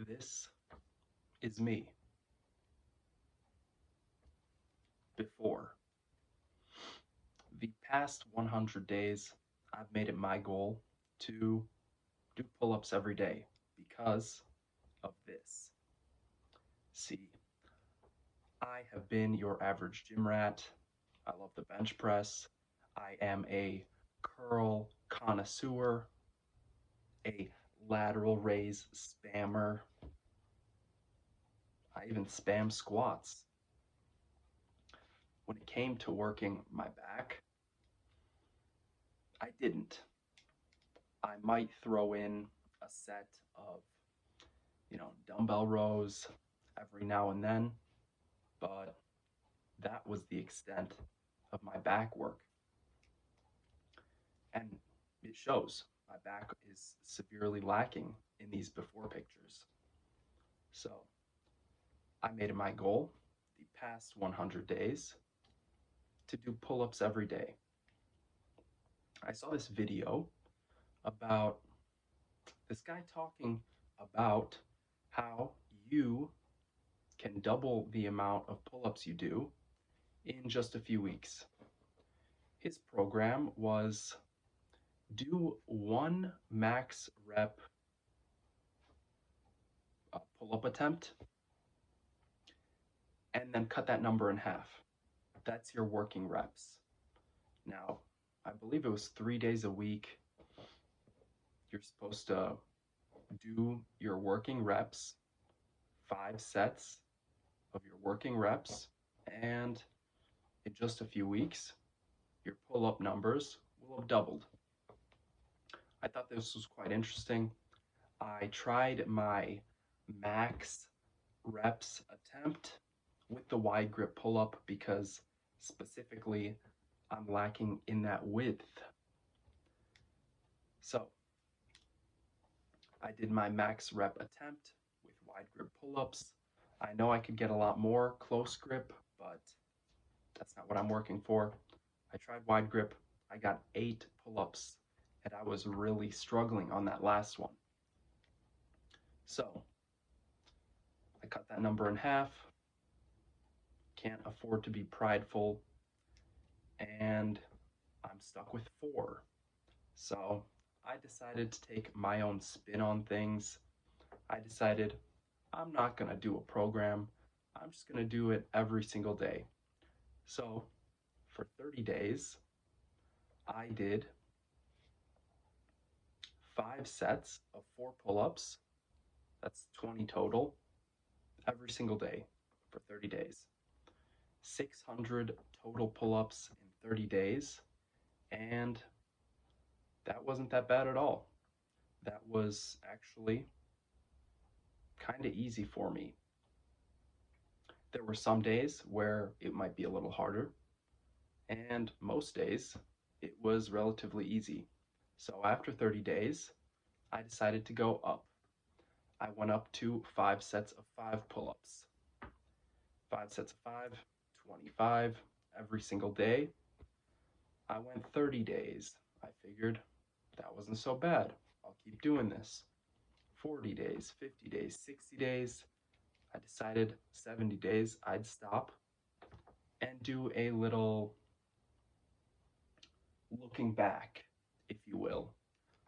This is me before. The past 100 days, I've made it my goal to do pull ups every day because of this. See, I have been your average gym rat. I love the bench press. I am a curl connoisseur, a lateral raise spammer. I even spam squats. When it came to working my back, I didn't. I might throw in a set of, dumbbell rows every now and then, but that was the extent of my back work. And it shows. My back is severely lacking in these before pictures. So I made it my goal the past 100 days to do pull ups every day. I saw this video about this guy talking about how you can double the amount of pull ups you do in just a few weeks. His program was do one max rep pull up attempt and then cut that number in half. That's your working reps. Now, I believe it was 3 days a week. You're supposed to do your working reps, 5 sets of your working reps, and in just a few weeks, your pull up numbers will have doubled. I thought this was quite interesting. I tried my max reps attempt with the wide grip pull up because specifically I'm lacking in that width. So I did my max rep attempt with wide grip pull ups. I know I could get a lot more close grip, but that's not what I'm working for. I tried wide grip. I got 8 pull ups, and I was really struggling on that last one. So I cut that number in half. Can't afford to be prideful, and I'm stuck with 4. So I decided to take my own spin on things. I decided I'm not going to do a program. I'm just going to do it every single day. So for 30 days, I did 5 sets of 4 pull ups. That's 20 total every single day for 30 days. 600 total pull ups in 30 days. And that wasn't that bad at all. That was actually kind of easy for me. There were some days where it might be a little harder, and most days it was relatively easy. So after 30 days, I decided to go up. I went up to 5 sets of 5 pull ups. 5 sets of 5, 25 every single day. I went 30 days. I figured that wasn't so bad. I'll keep doing this. 40 days, 50 days, 60 days. I decided 70 days I'd stop and do a little looking back, if you will.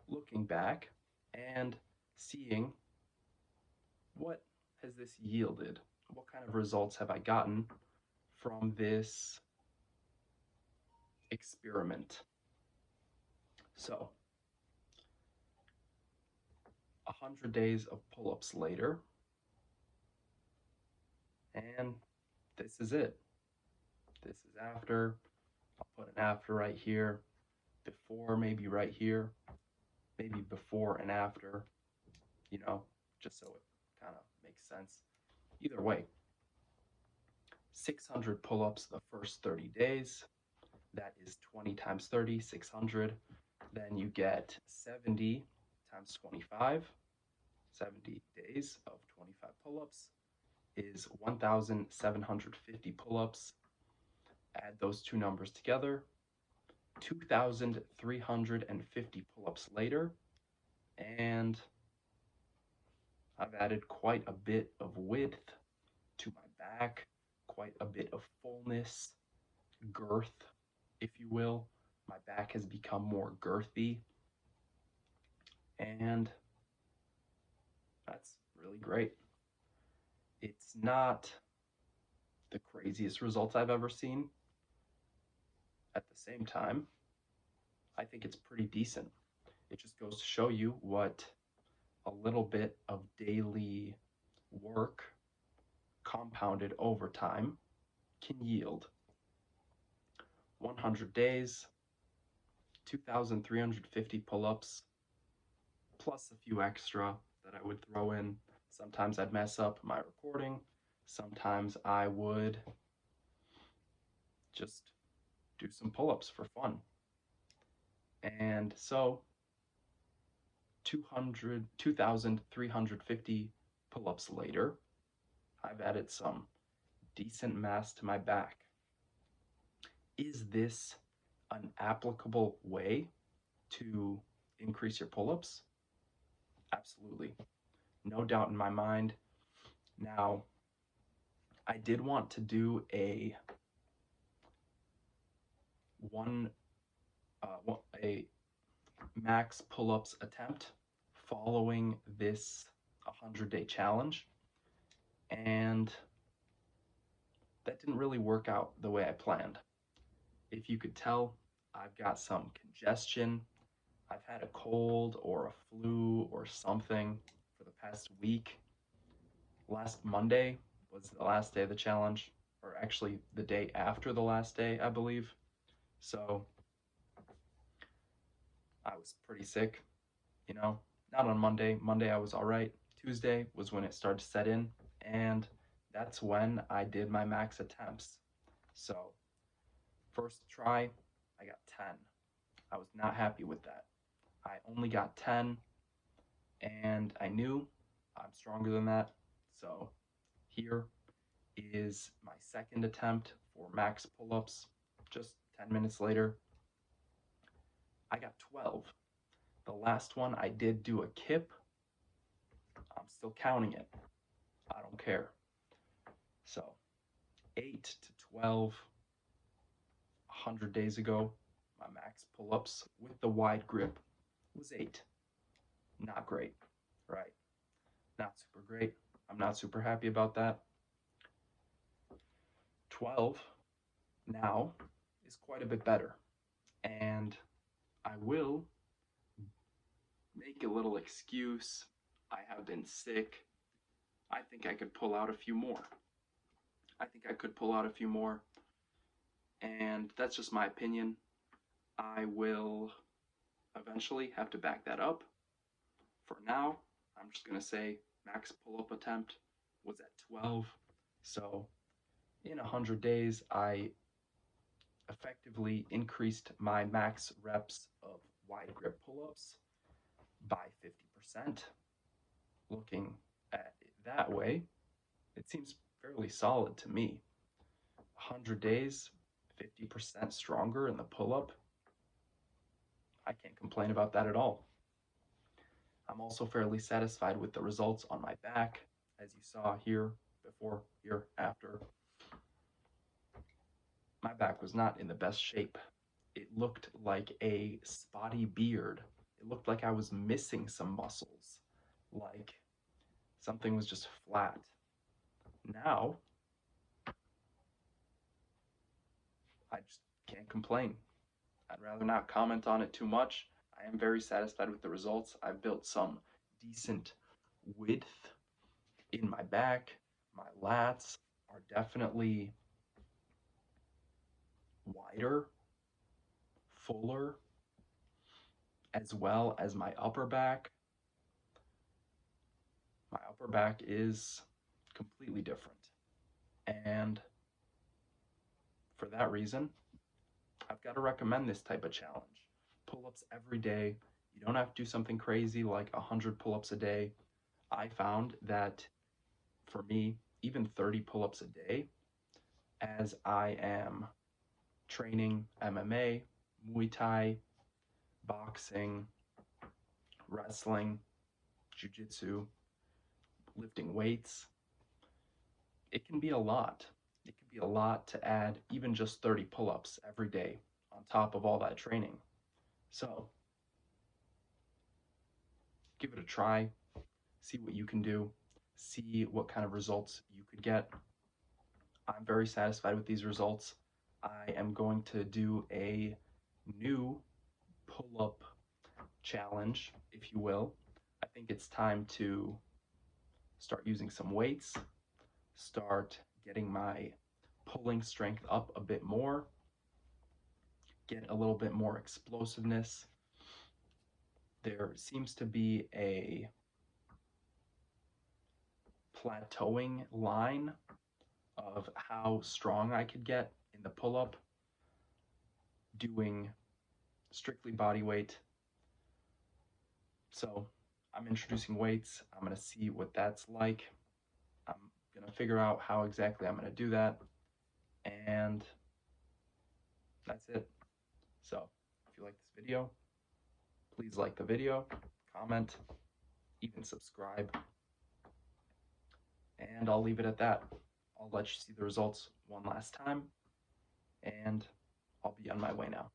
Looking back and seeing what has this yielded? What kind of results have I gotten from this experiment? So, 100 days of pull-ups later, and this is it. This is after. I'll put an after right here, before maybe right here, maybe before and after, just so it kind of makes sense. Either way, 600 pull-ups the first 30 days. That is 20 times 30, 600. Then you get 70 times 25. 70 days of 25 pull-ups is 1,750 pull-ups. Add those two numbers together. 2,350 pull-ups later, and I've added quite a bit of width to my back, quite a bit of fullness, girth, if you will. My back has become more girthy, and that's really great. It's not the craziest results I've ever seen. At the same time, I think it's pretty decent. It just goes to show you what a little bit of daily work compounded over time can yield. 100 days, 2,350 pull-ups, plus a few extra that I would throw in. Sometimes I'd mess up my recording. Sometimes I would just do some pull-ups for fun. And so 2,350 pull-ups later, I've added some decent mass to my back. Is this an applicable way to increase your pull-ups? Absolutely. No doubt in my mind. Now, I did want to do a max pull-ups attempt following this 100-day challenge, and that didn't really work out the way I planned. If you could tell, I've got some congestion. I've had a cold or a flu or something for the past week. Last Monday was the last day of the challenge, or actually the day after the last day, I believe. So I was pretty sick, not on Monday. Monday I was all right. Tuesday was when it started to set in, and that's when I did my max attempts. So first try, I got 10. I was not happy with that. I only got 10, and I knew I'm stronger than that. So here is my second attempt for max pull-ups. Just 10 minutes later, I got 12. The last one I did do a kip. I'm still counting it. I don't care. So 8 to 12, 100 days ago, my max pull-ups with the wide grip was 8. Not great, right? Not super great. I'm not super happy about that. 12 now is quite a bit better. And I will make a little excuse. I have been sick. I think I could pull out a few more. And that's just my opinion. I will eventually have to back that up. For now, I'm just going to say max pull-up attempt was at 12. So in 100 days, I effectively increased my max reps of wide grip pull-ups by 50%. Looking at it that way, it seems fairly solid to me. 100 days, 50% stronger in the pull-up. I can't complain about that at all. I'm also fairly satisfied with the results on my back, as you saw here, before, here, after. My back was not in the best shape. It looked like a spotty beard. It looked like I was missing some muscles, like something was just flat. Now, I just can't complain. I'd rather not comment on it too much. I am very satisfied with the results. I've built some decent width in my back. My lats are definitely wider, fuller, as well as my upper back. My upper back is completely different. And for that reason, I've got to recommend this type of challenge. Pull-ups every day. You don't have to do something crazy like 100 pull-ups a day. I found that for me, even 30 pull-ups a day, as I am training MMA, Muay Thai, boxing, wrestling, jiu-jitsu, lifting weights. It can be a lot. It can be a lot to add even just 30 pull-ups every day on top of all that training. So give it a try, see what you can do, see what kind of results you could get. I'm very satisfied with these results. I am going to do a new pull-up challenge, if you will. I think it's time to start using some weights, start getting my pulling strength up a bit more, get a little bit more explosiveness. There seems to be a plateauing line of how strong I could get in the pull-up doing strictly body weight. So I'm introducing weights. I'm going to see what that's like. I'm going to figure out how exactly I'm going to do that. And that's it. So if you like this video, please like the video, comment, even subscribe. And I'll leave it at that. I'll let you see the results one last time, and I'll be on my way now.